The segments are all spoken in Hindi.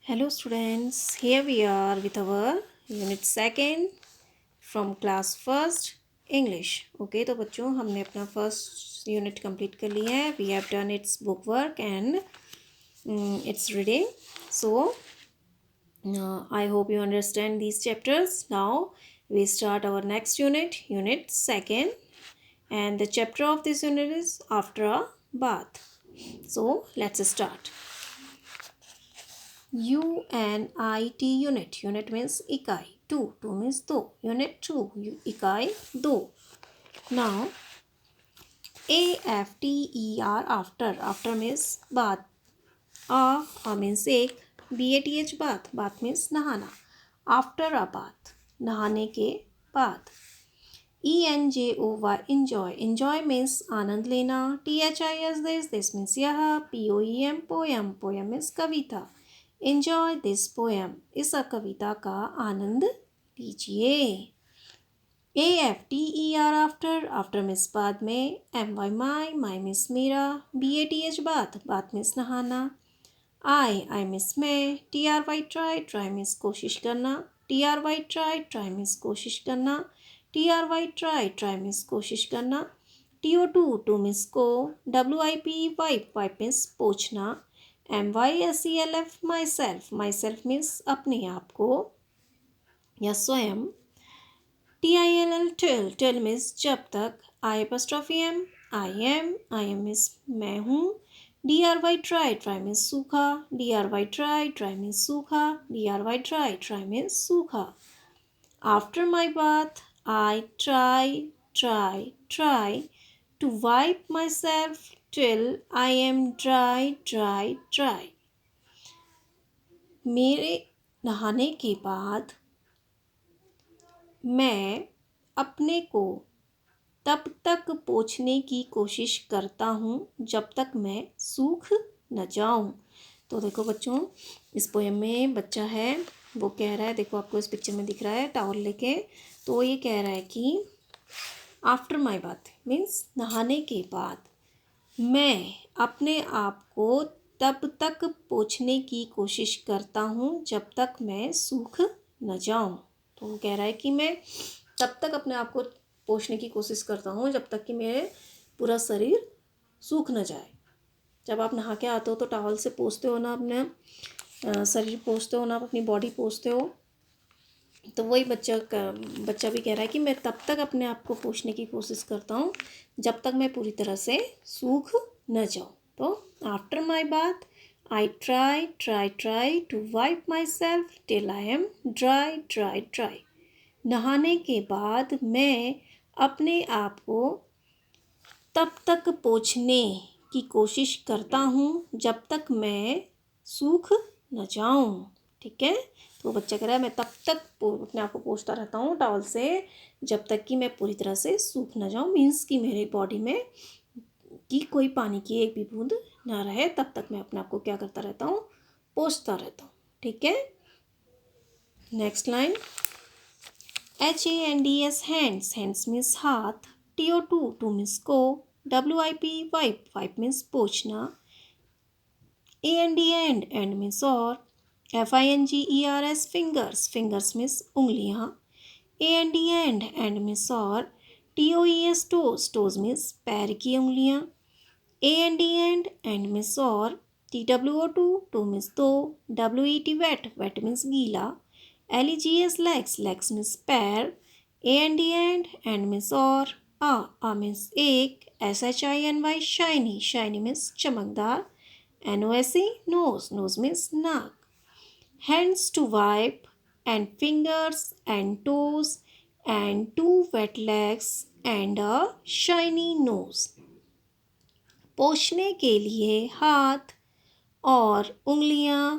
Hello students, here we are with our unit second from class first English. Okay, तो बच्चों हमने अपना फर्स्ट यूनिट कंप्लीट कर लिया है. We have done its book work and its reading. So I hope you understand these chapters. Now we start our next unit, unit second, and the chapter of this unit is after a bath. So let's start. UNIT unit. Unit means इकाई. Two means दो. Unit 2 इकाई दो. Now AFTER after means bath. A means एक. BATH bath. Bath means नहाना. After a bath नहाने के बाद. ENJOY enjoy means आनंद लेना. THIS this means यह. POEM means Kavita. Enjoy this poem. इस कविता का आनंद लीजिए. AFTER after means बाद में. MY means मेरा. BATH बात means नहाना. I means मैं. TRY means कोशिश करना. TRY means कोशिश करना. TRY means कोशिश करना. TO2 means को. WIP means पोंछना. MYSELF myself means अपने आप को या स्वयं. TILL means जब तक. I''M I am means मैं हूँ. DRY means सूखा. DRY means सूखा. DRY means सूखा. After my bath I try to wipe myself till I am dry. मेरे नहाने के बाद मैं अपने को तब तक पोंछने की कोशिश करता हूँ जब तक मैं सूख न जाऊँ. तो देखो बच्चों, इस पोएम में बच्चा है, वो कह रहा है, देखो आपको इस पिक्चर में दिख रहा है टॉवल लेके. तो ये कह रहा है कि आफ्टर माई बाथ मीन्स नहाने के बाद मैं अपने आप को तब तक पोंछने की कोशिश करता हूँ जब तक मैं सूख न जाऊँ. तो वो कह रहा है कि मैं तब तक अपने आप को पोंछने की कोशिश करता हूँ जब तक कि मेरे पूरा शरीर सूख न जाए. जब आप नहा के आते हो तो टॉवल से पोंछते हो ना, अपने शरीर पोंछते हो ना, अपनी बॉडी पोंछते हो. तो वही बच्चा भी कह रहा है कि मैं तब तक अपने आप को पोंछने की कोशिश करता हूँ जब तक मैं पूरी तरह से सूख न जाऊँ. तो after my bath I try to wipe my self till I am dry. नहाने के बाद मैं अपने आप को तब तक पोंछने की कोशिश करता हूँ जब तक मैं सूख न जाऊँ. ठीक है. तो बच्चा कह रहा है मैं तब तक अपने आप को पोंछता रहता हूँ टॉवल से जब तक कि मैं पूरी तरह से सूख न जाऊँ. मीन्स कि मेरे बॉडी में कि कोई पानी की एक भी बूंद ना रहे, तब तक मैं अपने आप को क्या करता रहता हूँ, पोंछता रहता हूँ. ठीक है. Next line. HANDS hands means हाथ. TO2 means को. WIP wipe means पोंछना. AND means और. FINGERS fingers means उंगलियाँ. AND means और. TOES means पैर की उंगलियाँ. AND means और. TWO2 means दो. WET means गीला. LEGS means पैर. AND means और. A means एक. SHINY shiny means चमकदार. NOSE means नाक. Hands to wipe and fingers and toes and two wet legs and a shiny nose. पोंछने के लिए हाथ और उंगलियां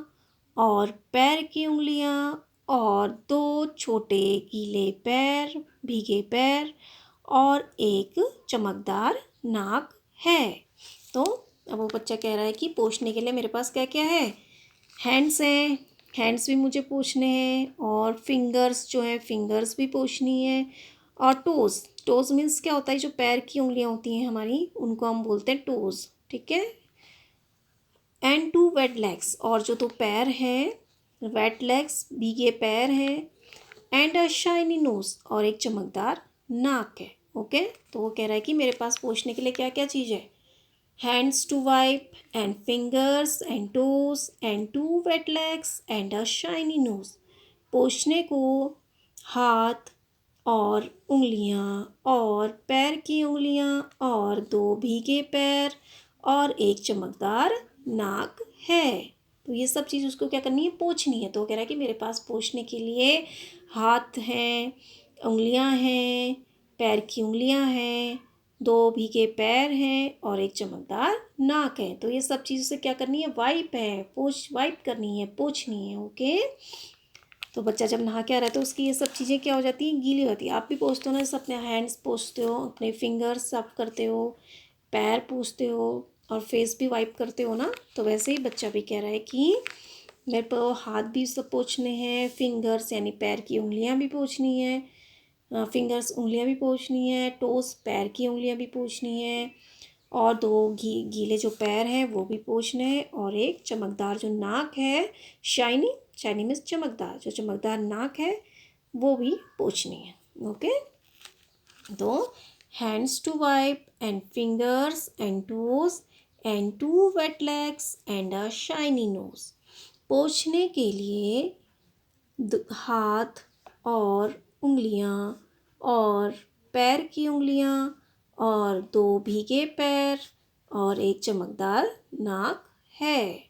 और पैर की उंगलियां और दो छोटे गीले पैर, भीगे पैर और एक चमकदार नाक है. तो अब वो बच्चा कह रहा है कि पोंछने के लिए मेरे पास क्या क्या है. हैंड्स हैं, हैंड्स भी मुझे पोंछने हैं, और फिंगर्स जो हैं फिंगर्स भी पोंछनी है, और टोज़ मीन्स क्या होता है, जो पैर की उंगलियां होती हैं हमारी, उनको हम बोलते हैं टोज़. ठीक है. एंड टू वेट लेग्स, और जो दो पैर हैं वेट लेग्स भीगे पैर हैं, एंड अ शाइनी नोज और एक चमकदार नाक है। ओके, तो वो कह रहा है कि मेरे पास पोंछने के लिए क्या क्या चीज़ है। Hands to wipe and fingers and toes and to wet legs and a shiny nose. पोंछने को हाथ और उंगलियां और पैर की उंगलियां और दो भीगे पैर और एक चमकदार नाक है। तो ये सब चीज़ उसको क्या करनी है, पोंछनी है। तो वो कह रहा है कि मेरे पास पोंछने के लिए हाथ हैं, उंगलियां हैं, पैर की उंगलियां हैं, दो भीगे पैर हैं और एक चमकदार नाक है। तो ये सब चीज़ों से क्या करनी है, वाइप है, वाइप करनी है, पोंछनी है। ओके, तो बच्चा जब नहा के आ रहा है तो उसकी ये सब चीज़ें क्या हो जाती हैं, गीली होती है। आप भी पोंछते हो ना, जैसे अपने हैंड्स पोंछते हो, अपने फिंगर्स साफ करते हो, पैर पोंछते हो और फेस भी वाइप करते हो ना, तो वैसे ही बच्चा भी कह रहा है कि मेरे को हाथ भी सब पोंछने हैं, फिंगर्स यानी पैर की उंगलियां भी पोंछनी है, फिंगर्स उंगलियां भी पोंछनी है, टोस पैर की उंगलियां भी पोंछनी है और दो गीले जो पैर हैं वो भी पोंछने हैं और एक चमकदार जो नाक है, शाइनी, शाइनी मीन्स चमकदार, जो चमकदार नाक है वो भी पोंछनी है। ओके, तो hands to wipe and fingers and toes and to wet legs and a shiny nose. पोंछने के लिए हाथ और उंगलियां और पैर की उंगलियां और दो भीगे पैर और एक चमकदार नाक है।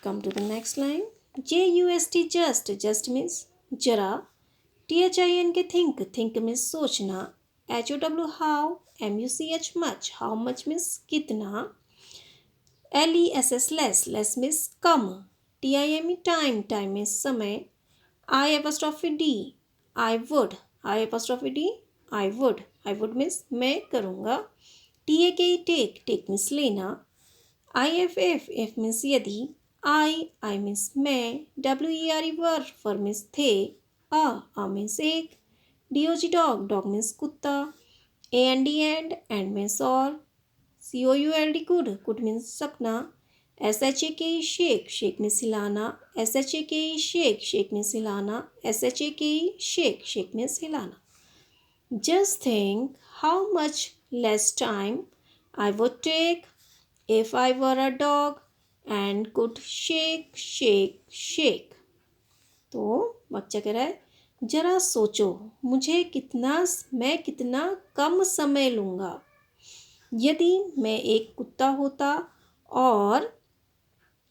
Come to the next line. JUST just means जरा, THIN के थिंक मीन्स सोचना, HOW how, MUCH how much means कितना, LESS लेस मीन्स कम, TIME टाइम मीन्स समय, I''D I would, I would means मैं करूँगा, TAKE टेक मीन्स लेना, IFF मीन्स यदि, आई मीन्स मैं, WER मीन्स थे, अ मीन्स एक, DOG डॉग मीन्स कुत्ता, AND एंड मीन्स और, COULD गुड मीन्स सकना, SHAKE शेक मीन्स हिलाना, SHAKE शेक मीन्स हिलाना, SHAKE शेक मीन्स हिलाना। Just think how much less time I would take if I were a dog and could shake. तो बच्चा कह रहा है जरा सोचो मैं कितना कम समय लूँगा यदि मैं एक कुत्ता होता और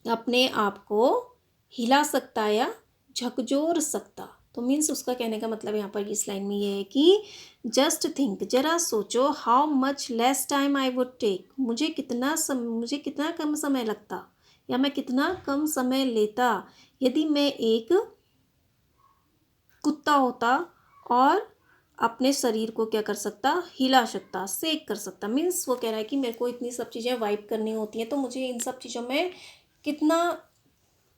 अपने आप को हिला सकता या झकझोर सकता। तो मीन्स उसका कहने का मतलब यहाँ पर इस लाइन में ये है कि जस्ट थिंक, जरा सोचो, how much less time I would take, मुझे कितना कम समय लगता या मैं कितना कम समय लेता यदि मैं एक कुत्ता होता और अपने शरीर को क्या कर सकता, हिला सकता, शेक कर सकता। मीन्स वो कह रहा है कि मेरे को इतनी सब चीज़ें वाइप करनी होती हैं तो मुझे इन सब चीज़ों में कितना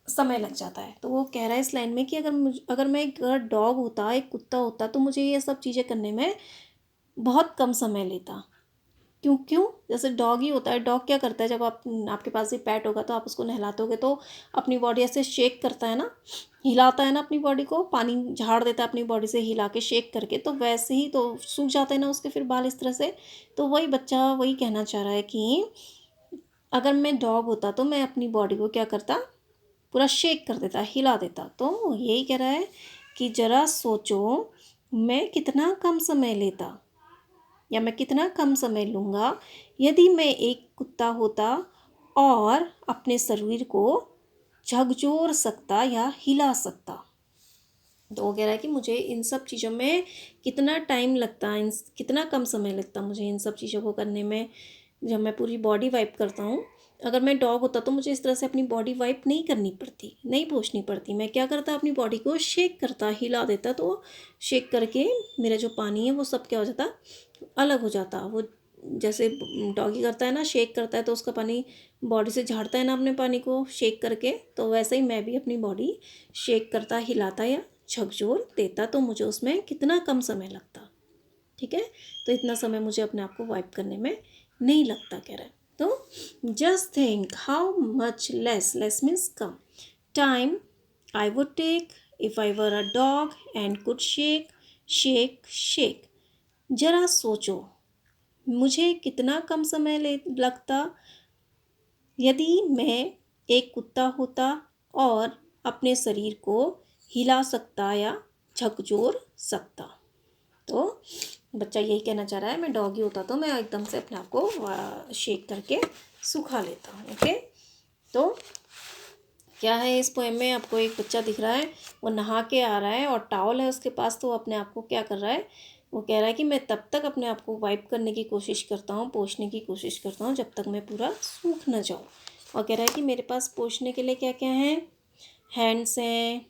समय लग जाता है। तो वो कह रहा है इस लाइन में कि अगर मैं एक डॉग होता, एक कुत्ता होता, तो मुझे ये सब चीज़ें करने में बहुत कम समय लेता। क्यों जैसे डॉग ही होता है, डॉग क्या करता है, जब आपके पास भी पेट होगा तो आप उसको नहलाते होगे तो अपनी बॉडी ऐसे शेक करता है ना, हिलाता है ना अपनी बॉडी को, पानी झाड़ देता है अपनी बॉडी से हिला के, शेक करके, तो वैसे ही तो सूख जाते हैं ना उसके फिर बाल इस तरह से। तो वही बच्चा वही कहना चाह रहा है कि अगर मैं डॉग होता तो मैं अपनी बॉडी को क्या करता, पूरा शेक कर देता, हिला देता। तो यही कह रहा है कि ज़रा सोचो मैं कितना कम समय लेता या मैं कितना कम समय लूँगा यदि मैं एक कुत्ता होता और अपने शरीर को झकझोर सकता या हिला सकता। तो वो कह रहा है कि मुझे इन सब चीज़ों में कितना टाइम लगता, कितना कम समय लगता मुझे इन सब चीज़ों को करने में, जब मैं पूरी बॉडी वाइप करता हूँ। अगर मैं डॉग होता तो मुझे इस तरह से अपनी बॉडी वाइप नहीं करनी पड़ती, नहीं पोंछनी पड़ती। मैं क्या करता, अपनी बॉडी को शेक करता, हिला देता, तो शेक करके मेरा जो पानी है वो सब क्या हो जाता, अलग हो जाता। वो जैसे डॉगी करता है ना, शेक करता है तो उसका पानी बॉडी से झाड़ता है ना अपने पानी को शेक करके, तो वैसे ही मैं भी अपनी बॉडी शेक करता, हिलाता या झकझोर देता, तो मुझे उसमें कितना कम समय लगता। ठीक है, तो इतना समय मुझे अपने आप को वाइप करने में नहीं लगता, कह रहा है। तो just think how much less means कम, time I would take if I were a dog and could shake, shake, shake. जरा सोचो मुझे कितना कम समय लगता यदि मैं एक कुत्ता होता और अपने शरीर को हिला सकता या झकझोर सकता। तो बच्चा यही कहना चाह रहा है मैं डॉगी होता तो मैं एकदम से अपने आप को शेक करके सुखा लेता हूँ। ओके, तो क्या है इस पोएम में, आपको एक बच्चा दिख रहा है, वो नहा के आ रहा है और टॉवल है उसके पास, तो वो अपने आप को क्या कर रहा है, वो कह रहा है कि मैं तब तक अपने आप को वाइप करने की कोशिश करता हूँ, पोंछने की कोशिश करता हूँ जब तक मैं पूरा सूख न जाऊँ। और कह रहा है कि मेरे पास पोंछने के लिए क्या क्या हैं, हैंड्स हैं,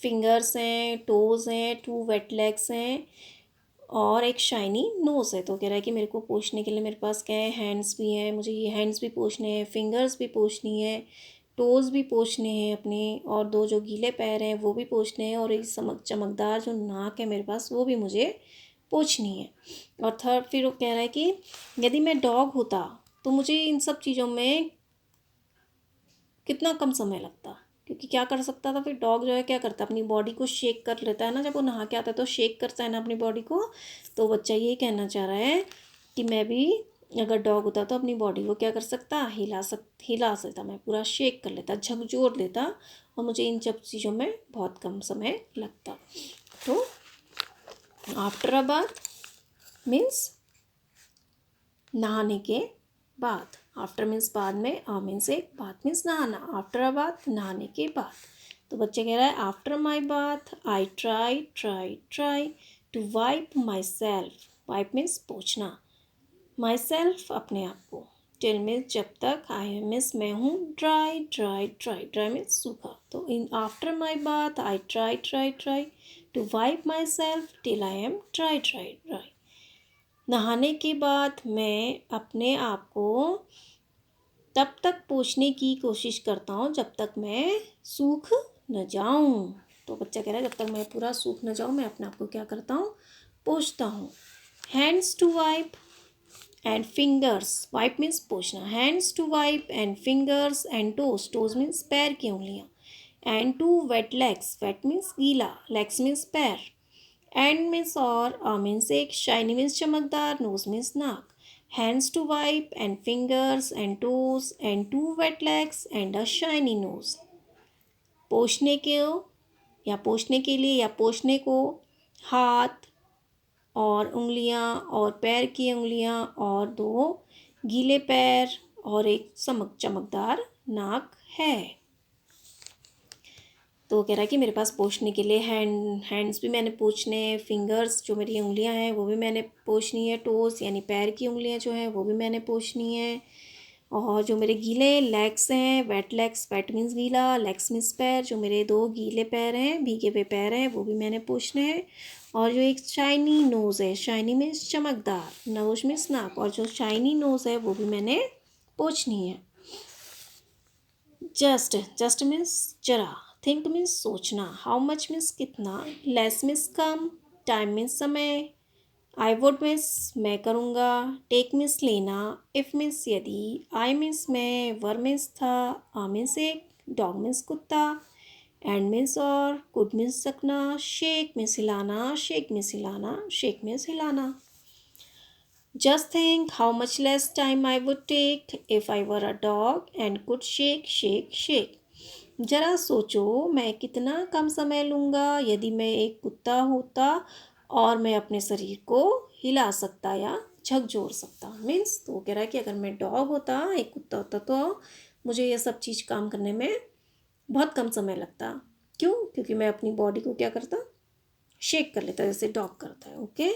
फिंगर्स हैं, टोज़ हैं, 2 वेट लेग्स हैं और एक शाइनी नोज़ है। तो कह रहा है कि मेरे को पोंछने के लिए मेरे पास क्या है, हैंड्स भी हैं, मुझे ये हैंड्स भी पोंछने हैं, फिंगर्स भी पोंछनी है, टोज़ भी पोंछने हैं अपने, और 2 जो गीले पैर हैं वो भी पोंछने हैं, और एक चमकदार जो नाक है मेरे पास वो भी मुझे पोंछनी है। और थर्ड फिर वो कह रहा है कि यदि मैं डॉग होता तो मुझे इन सब चीज़ों में कितना कम समय लगता, क्योंकि क्या कर सकता था फिर डॉग जो है क्या करता है, अपनी बॉडी को शेक कर लेता है ना, जब वो नहा के आता है तो शेक करता है ना अपनी बॉडी को। तो बच्चा ये कहना चाह रहा है कि मैं भी अगर डॉग होता तो अपनी बॉडी को क्या कर सकता, हिला सकता, मैं पूरा शेक कर लेता, झकझोर लेता, और मुझे इन सब चीज़ों में बहुत कम समय लगता। तो आफ्टर अ बाथ मीन्स नहाने के बाद, आफ्टर मीन्स बाद में, मीन्स एक, बाथ मीन्स नहाना, आफ्टर अ बाथ नहाने के बाद। तो बच्चे कह रहा है after my bath I try to wipe my self, wipe means पोंछना, माई सेल्फ अपने आप को, टिल मीन्स जब तक, आई मीन्स मैं हूँ, ड्राई मीन्स सूखा। तो इन after my bath I try to wipe my self till I am dry. नहाने के बाद मैं अपने आप को तब तक पोंछने की कोशिश करता हूँ जब तक मैं सूख न जाऊँ। तो बच्चा कह रहा है जब तक मैं पूरा सूख न जाऊँ मैं अपने आप को क्या करता हूँ, पोंछता हूँ। Hands to wipe and fingers, wipe means पोंछना, hands to wipe and fingers and toes means पैर की उंगलियाँ, and to wet legs, wet means गीला, लेग्स मीन्स पैर, एंड मीन्स और, मीन्स एक, शाइनी मीन्स चमकदार, नोज मीन्स नाक, hands to wipe and fingers and toes and 2 wet legs and a shiny nose. पोंछने के या पोंछने के लिए या पोंछने को हाथ और उंगलियां और पैर की उंगलियां और 2 गीले पैर और एक चमकदार नाक है। तो कह रहा है कि मेरे पास पोंछने के लिए हैंड्स भी मैंने पोंछने हैं, फिंगर्स जो मेरी उंगलियां हैं वो भी मैंने पोंछनी है, टोस यानी पैर की उंगलियां जो हैं वो भी मैंने पोंछनी है, और जो मेरे गीले लेग्स हैं, वेट लेग्स, वेट मीन्स गीला, लेग्स मीन्स पैर, जो मेरे 2 गीले पैर हैं, भीगे हुए पैर हैं वो भी मैंने पोंछने हैं, और जो एक शाइनी नोज़ है, शाइनी मीन्स चमकदार, नोज मीन्स नाक, और जो शाइनी नोज़ है वो भी मैंने पोंछनी है। जस्ट मीन्स जरा, थिंक मीन्स सोचना, हाउ मच मीन्स कितना, लेस मीन्स कम, टाइम मीन्स समय, आई वुड मीन्स मैं करूँगा, टेक मीन्स लेना, इफ़ मीन्स यदि, आई मीन्स मैं, वर मीन्स था, आ मीन्स एक, डॉग मीन्स कुत्ता, एंड मीन्स और, कुड मीन्स सकना, शेक मीन्स हिलाना, शेक मीन्स हिलाना। Just think how much less time I would take if I were a dog and could shake. जरा सोचो मैं कितना कम समय लूँगा यदि मैं एक कुत्ता होता और मैं अपने शरीर को हिला सकता या झकझोर सकता। मीन्स तो वो कह रहा है कि अगर मैं डॉग होता, एक कुत्ता होता, तो मुझे ये सब चीज़ काम करने में बहुत कम समय लगता। क्यों? क्योंकि मैं अपनी बॉडी को क्या करता, शेक कर लेता जैसे डॉग करता है। Okay,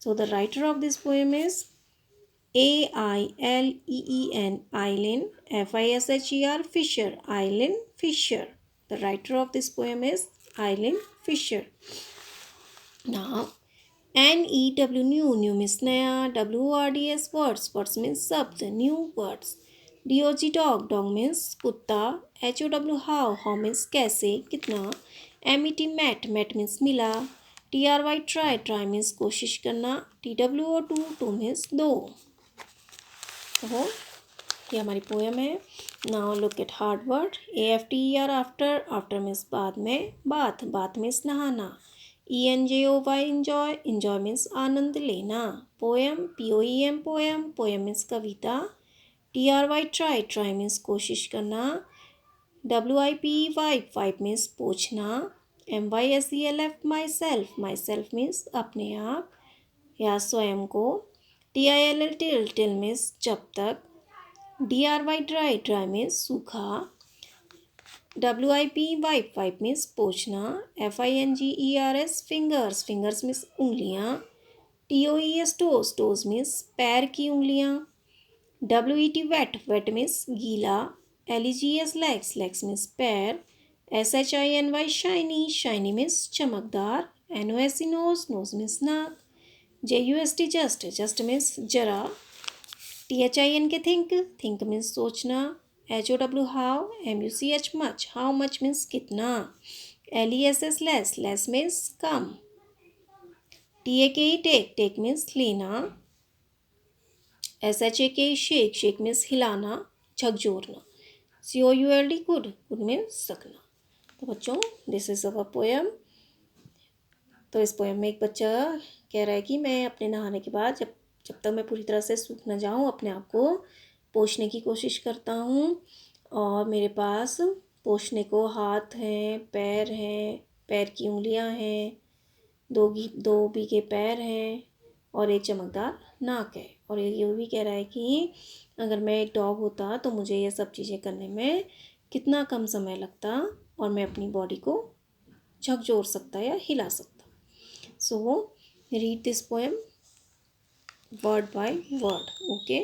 so the writer of this poem is Aileen, Eileen, Fisher, Fisher. Eileen Fisher. The writer of this poem is Eileen Fisher. Now, NEW, new means naya, WORDS, words means शब्द, new words. DOG, dog means कुत्ता, HOW, how means कैसे, कितना, MET, met means मिला, TRY, try means कोशिश करना, TWO, two means दो। तो ये हमारी पोएम है। Now look at hard word. AFTER after, after means बाद में, बाथ, बाथ मीन्स नहाना। ENJOY इंजॉय, इंजॉय मीन्स आनंद लेना। Poem POEM poem, poem means कविता। TRY ट्राई, ट्राई मीन्स कोशिश करना। WIPE वाइप, वाइप मीन्स पोंछना। MYSELF myself, myself means अपने आप या स्वयं को। TILL टिल, टिल मीन्स जब तक। DRY ड्राई, ड्राई मीन्स सूखा। WIP वाइप, वाइप मीन्स पोंछना। FINGERS फिंगर्स, फिंगर्स मीन्स उंगलियां। TOES टोस, टोस मीन्स पैर की उंगलियां। WET वेट, वेट मीन्स गीला। LEGS लेग्स, लेग्स मीन्स पैर। SHINY शाइनी, शाइनी मीन्स चमकदार। NOSE नोज, नोज मीन्स नाक। JUST जस्ट, जस्ट मीन्स जरा। THINK थिंक, थिंक मीन्स सोचना। HOW how. MUCH much, how much means कितना। LESS लेस, लेस मीन्स कम। TAKE टेक, टेक मीन्स लेना। SHAKE शेक, शेक मीन्स हिलाना, झकझोरना। COULD गुड, गुड मीन्स सकना। तो बच्चों दिस इज अवर पोएम। तो इस पोएम में एक बच्चा कह रहा है कि मैं अपने नहाने के बाद जब तक मैं पूरी तरह से सूख न जाऊं अपने आप को पोंछने की कोशिश करता हूं। और मेरे पास पोंछने को हाथ हैं, पैर की उंगलियां हैं, दो भीगे पैर हैं और एक चमकदार नाक है। और ये भी कह रहा है कि अगर मैं एक डॉग होता तो मुझे ये सब चीज़ें करने में कितना कम समय लगता और मैं अपनी बॉडी को झकझोर सकता या हिला सकता। So read this poem word by word. Okay.